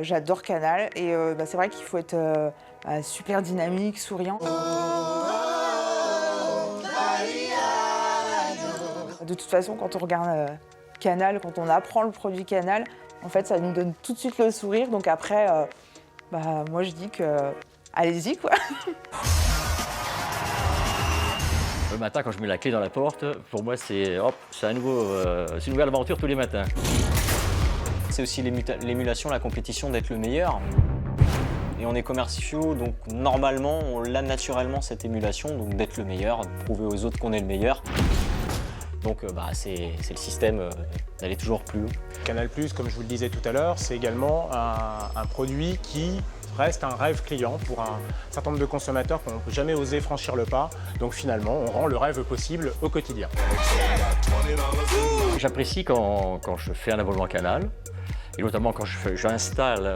J'adore Canal et c'est vrai qu'il faut être super dynamique, souriant. De toute façon, quand on regarde Canal, quand on apprend le produit Canal, en fait, ça nous donne tout de suite le sourire. Donc après, moi je dis que allez-y quoi. Le matin, quand je mets la clé dans la porte, pour moi, c'est une nouvelle aventure tous les matins. C'est aussi l'émulation, la compétition d'être le meilleur. Et on est commerciaux, donc normalement, on l'a naturellement cette émulation, donc d'être le meilleur, de prouver aux autres qu'on est le meilleur. Donc c'est le système d'aller toujours plus haut. Canal+, comme je vous le disais tout à l'heure, c'est également un produit qui reste un rêve client pour un certain nombre de consommateurs qui n'ont jamais osé franchir le pas. Donc finalement, on rend le rêve possible au quotidien. J'apprécie quand je fais un abonnement Canal, et notamment quand j'installe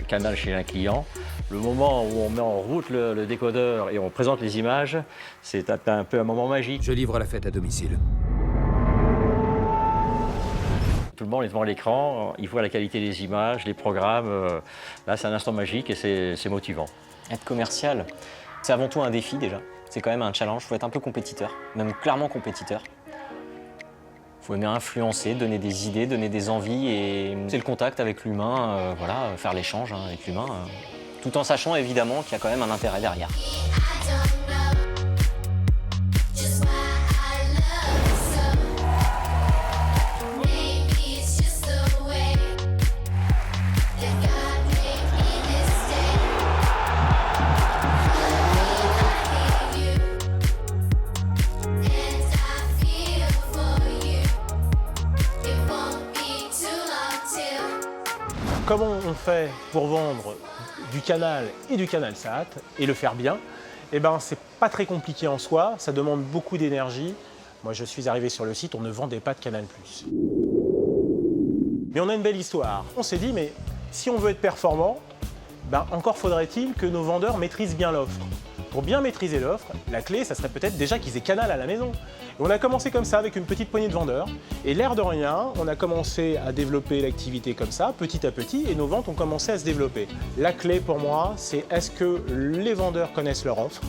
Canal chez un client. Le moment où on met en route le décodeur et on présente les images, c'est un peu un moment magique. Je livre la fête à domicile. Tout le monde est devant l'écran, il voit la qualité des images, les programmes. Là, c'est un instant magique et c'est motivant. Être commercial, c'est avant tout un défi déjà. C'est quand même un challenge, il faut être un peu compétiteur, même clairement compétiteur. Il faut aimer influencer, donner des idées, donner des envies et c'est le contact avec l'humain, faire l'échange avec l'humain, tout en sachant évidemment qu'il y a quand même un intérêt derrière. Comment on fait pour vendre du Canal et du CanalSat et le faire bien? C'est pas très compliqué en soi, ça demande beaucoup d'énergie. Moi, je suis arrivé sur le site, on ne vendait pas de Canal+. Mais on a une belle histoire. On s'est dit, mais si on veut être performant, encore faudrait-il que nos vendeurs maîtrisent bien l'offre. Pour bien maîtriser l'offre, la clé, ça serait peut-être déjà qu'ils aient Canal à la maison. Et on a commencé comme ça avec une petite poignée de vendeurs. Et l'air de rien, on a commencé à développer l'activité comme ça, petit à petit, et nos ventes ont commencé à se développer. La clé pour moi, c'est est-ce que les vendeurs connaissent leur offre?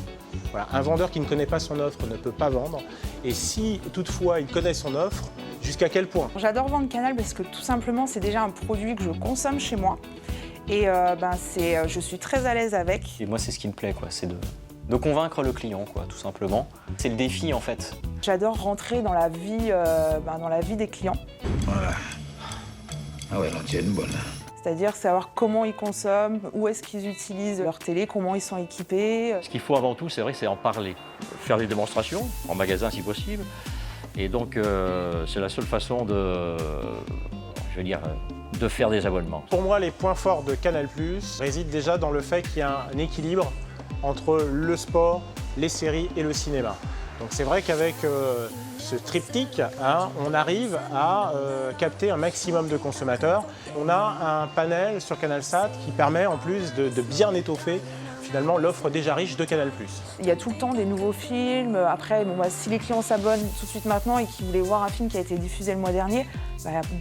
Voilà, un vendeur qui ne connaît pas son offre ne peut pas vendre. Et si toutefois il connaît son offre, jusqu'à quel point? J'adore vendre Canal parce que tout simplement, c'est déjà un produit que je consomme chez moi. Et je suis très à l'aise avec. Et moi, c'est ce qui me plaît, c'est de convaincre le client, tout simplement. C'est le défi, en fait. J'adore rentrer dans la vie des clients. Voilà. Ah ouais, là, tu as une bonne. C'est-à-dire savoir comment ils consomment, où est-ce qu'ils utilisent leur télé, comment ils sont équipés. Ce qu'il faut avant tout, c'est vrai, c'est en parler. Faire des démonstrations, en magasin si possible. Et donc, c'est la seule façon de faire des abonnements. Pour moi, les points forts de Canal+ résident déjà dans le fait qu'il y a un équilibre entre le sport, les séries et le cinéma. Donc c'est vrai qu'avec ce triptyque, on arrive à capter un maximum de consommateurs. On a un panel sur CanalSat qui permet en plus de bien étoffer finalement l'offre déjà riche de Canal+. Il y a tout le temps des nouveaux films. Après, si les clients s'abonnent tout de suite maintenant et qu'ils voulaient voir un film qui a été diffusé le mois dernier,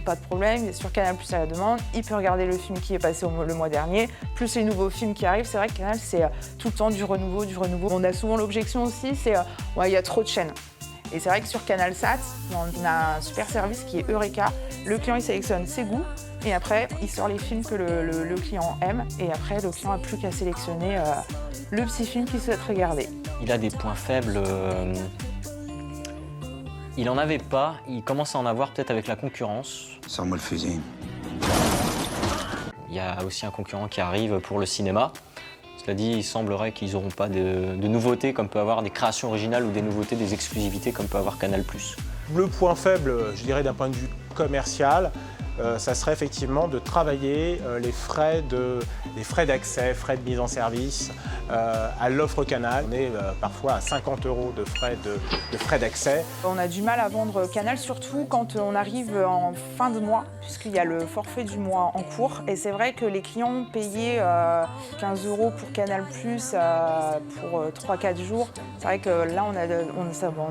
pas de problème, sur Canal+ à la demande, il peut regarder le film qui est passé le mois dernier, plus les nouveaux films qui arrivent. C'est vrai que Canal, c'est tout le temps du renouveau, du renouveau. On a souvent l'objection aussi, c'est il y a trop de chaînes. Et c'est vrai que sur CanalSat, on a un super service qui est Eureka. Le client, il sélectionne ses goûts et après, il sort les films que le client aime. Et après, le client n'a plus qu'à sélectionner le petit film qu'il souhaite regarder. Il a des points faibles. Il n'en avait pas. Il commence à en avoir peut-être avec la concurrence. Sors-moi le fusil. Il y a aussi un concurrent qui arrive pour le cinéma. Cela dit, il semblerait qu'ils n'auront pas de nouveautés comme peut avoir des créations originales ou des nouveautés, des exclusivités comme peut avoir Canal+. Le point faible, je dirais d'un point de vue commercial, ça serait effectivement de travailler les frais d'accès, frais de mise en service à l'offre Canal. On est parfois à 50 € de frais d'accès. On a du mal à vendre Canal, surtout quand on arrive en fin de mois, puisqu'il y a le forfait du mois en cours. Et c'est vrai que les clients payaient 15 € pour Canal+, pour 3-4 jours. C'est vrai que là,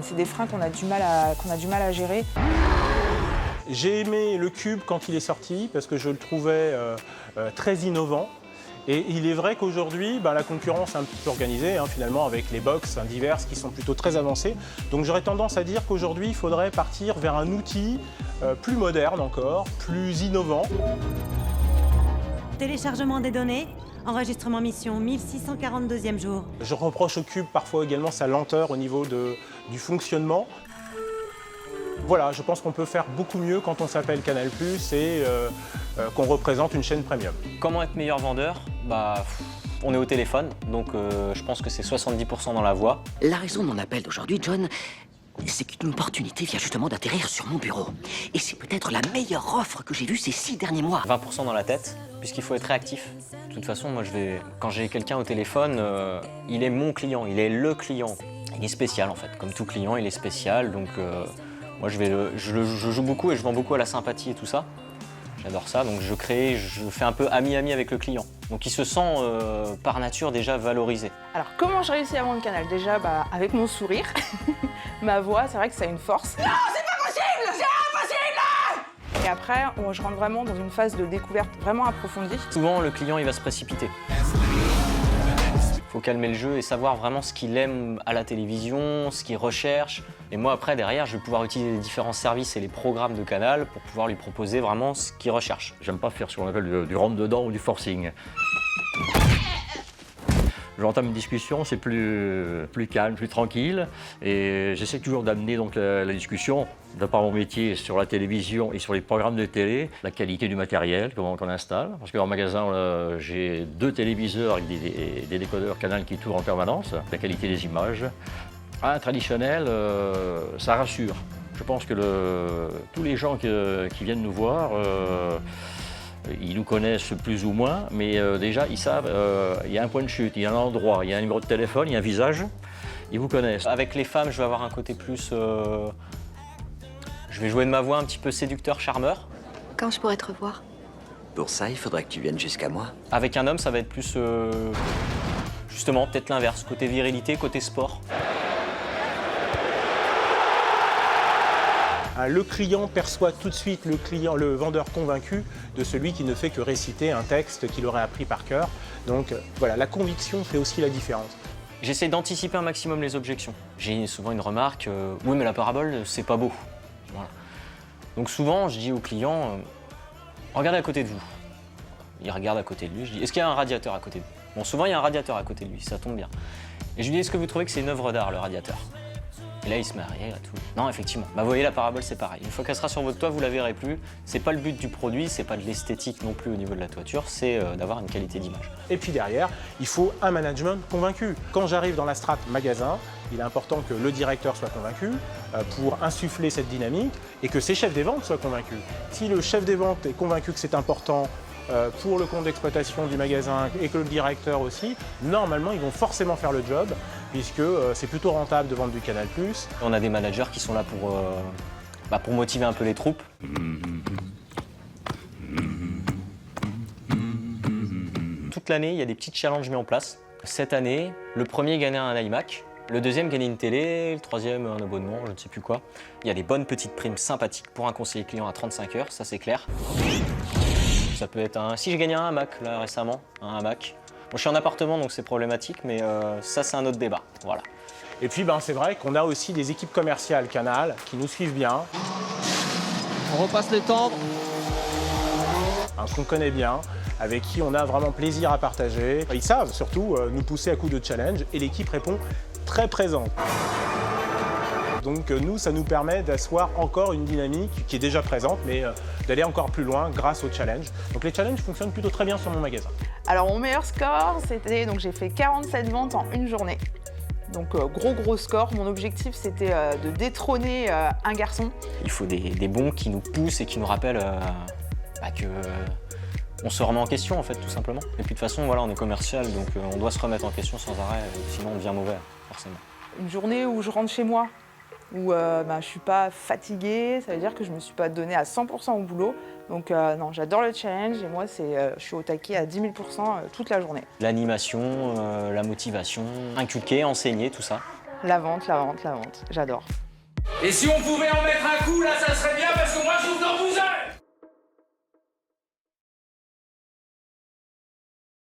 c'est des freins qu'on a du mal à gérer. J'ai aimé le Cube quand il est sorti parce que je le trouvais très innovant. Et il est vrai qu'aujourd'hui, la concurrence est un petit peu organisée, finalement, avec les box diverses qui sont plutôt très avancées. Donc j'aurais tendance à dire qu'aujourd'hui, il faudrait partir vers un outil plus moderne encore, plus innovant. Téléchargement des données, enregistrement mission 1642e jour. Je reproche au Cube parfois également sa lenteur au niveau du fonctionnement. Voilà, je pense qu'on peut faire beaucoup mieux quand on s'appelle Canal+ et qu'on représente une chaîne premium. Comment être meilleur vendeur? On est au téléphone, donc je pense que c'est 70% dans la voix. La raison de mon appel d'aujourd'hui, John, c'est qu'une opportunité vient justement d'atterrir sur mon bureau. Et c'est peut-être la meilleure offre que j'ai vue ces 6 derniers mois. 20% dans la tête, puisqu'il faut être réactif. De toute façon, moi, quand j'ai quelqu'un au téléphone, il est mon client, il est le client. Il est spécial, en fait. Comme tout client, il est spécial, donc moi, je joue beaucoup et je vends beaucoup à la sympathie et tout ça. J'adore ça, donc je fais un peu ami-ami avec le client. Donc il se sent par nature déjà valorisé. Alors comment j'ai réussi à vendre Canal? Déjà avec mon sourire, ma voix, c'est vrai que ça a une force. Non, c'est pas possible, c'est impossible. Et après, je rentre vraiment dans une phase de découverte vraiment approfondie. Souvent, le client, il va se précipiter. Il faut calmer le jeu et savoir vraiment ce qu'il aime à la télévision, ce qu'il recherche. Et moi, après, derrière, je vais pouvoir utiliser les différents services et les programmes de Canal pour pouvoir lui proposer vraiment ce qu'il recherche. J'aime pas faire ce qu'on appelle du rentre-dedans ou du forcing. J'entame une discussion, c'est plus calme, plus tranquille. Et j'essaie toujours d'amener donc la discussion, de par mon métier, sur la télévision et sur les programmes de télé, la qualité du matériel qu'on installe. Parce qu'en magasin, j'ai 2 téléviseurs avec des décodeurs Canal qui tournent en permanence. La qualité des images. Un traditionnel, ça rassure. Je pense que tous les gens qui viennent nous voir, ils nous connaissent plus ou moins, mais déjà, ils savent, il y a un point de chute, il y a un endroit, il y a un numéro de téléphone, il y a un visage, ils vous connaissent. Avec les femmes, je vais avoir un côté plus... je vais jouer de ma voix un petit peu séducteur, charmeur. Quand je pourrais te revoir? Pour ça, il faudrait que tu viennes jusqu'à moi. Avec un homme, ça va être plus... justement, peut-être l'inverse, côté virilité, côté sport. Le client perçoit tout de suite le vendeur convaincu de celui qui ne fait que réciter un texte qu'il aurait appris par cœur. Donc voilà, la conviction fait aussi la différence. J'essaie d'anticiper un maximum les objections. J'ai souvent une remarque, oui mais la parabole, c'est pas beau. Voilà. Donc souvent, je dis au client, regardez à côté de vous. Il regarde à côté de lui, je dis, est-ce qu'il y a un radiateur à côté de vous? Bon, souvent il y a un radiateur à côté de lui, ça tombe bien. Et je lui dis, est-ce que vous trouvez que c'est une œuvre d'art, le radiateur? Et là, il se met à rire et tout. Non, effectivement. Vous voyez, la parabole, c'est pareil. Une fois qu'elle sera sur votre toit, vous la verrez plus. C'est pas le but du produit, c'est pas de l'esthétique non plus au niveau de la toiture, c'est d'avoir une qualité d'image. Et puis derrière, il faut un management convaincu. Quand j'arrive dans la strate magasin, il est important que le directeur soit convaincu pour insuffler cette dynamique et que ses chefs des ventes soient convaincus. Si le chef des ventes est convaincu que c'est important pour le compte d'exploitation du magasin et que le directeur aussi, normalement, ils vont forcément faire le job puisque c'est plutôt rentable de vendre du Canal+. On a des managers qui sont là pour motiver un peu les troupes. Toute l'année, il y a des petits challenges mis en place. Cette année, le premier gagnait un iMac, le deuxième gagnait une télé, le troisième un abonnement, je ne sais plus quoi. Il y a des bonnes petites primes sympathiques pour un conseiller client à 35 heures, ça c'est clair. Ça peut être si j'ai gagné un Mac là récemment, un Mac. Bon, je suis en appartement donc c'est problématique, mais ça c'est un autre débat. Voilà. Et puis c'est vrai qu'on a aussi des équipes commerciales Canal qui nous suivent bien. On repasse les tendres. Qu'on connaît bien, avec qui on a vraiment plaisir à partager. Ils savent surtout nous pousser à coups de challenge et l'équipe répond très présente. Donc nous, ça nous permet d'asseoir encore une dynamique qui est déjà présente, mais d'aller encore plus loin grâce aux challenges. Donc les challenges fonctionnent plutôt très bien sur mon magasin. Alors mon meilleur score, c'était, donc j'ai fait 47 ventes en une journée. Donc gros score. Mon objectif, c'était de détrôner un garçon. Il faut des bons qui nous poussent et qui nous rappellent que on se remet en question en fait, tout simplement. Et puis de toute façon, voilà, on est commercial, donc on doit se remettre en question sans arrêt, sinon on devient mauvais, forcément. Une journée où je rentre chez moi, où je ne suis pas fatiguée, ça veut dire que je ne me suis pas donnée à 100% au boulot. Donc non, j'adore le challenge et moi, je suis au taquet à 10 000% toute la journée. L'animation, la motivation, inculquer, enseigner, tout ça. La vente, j'adore. Et si on pouvait en mettre un coup, là, ça serait bien, parce que moi, j'ouvre dans vous un.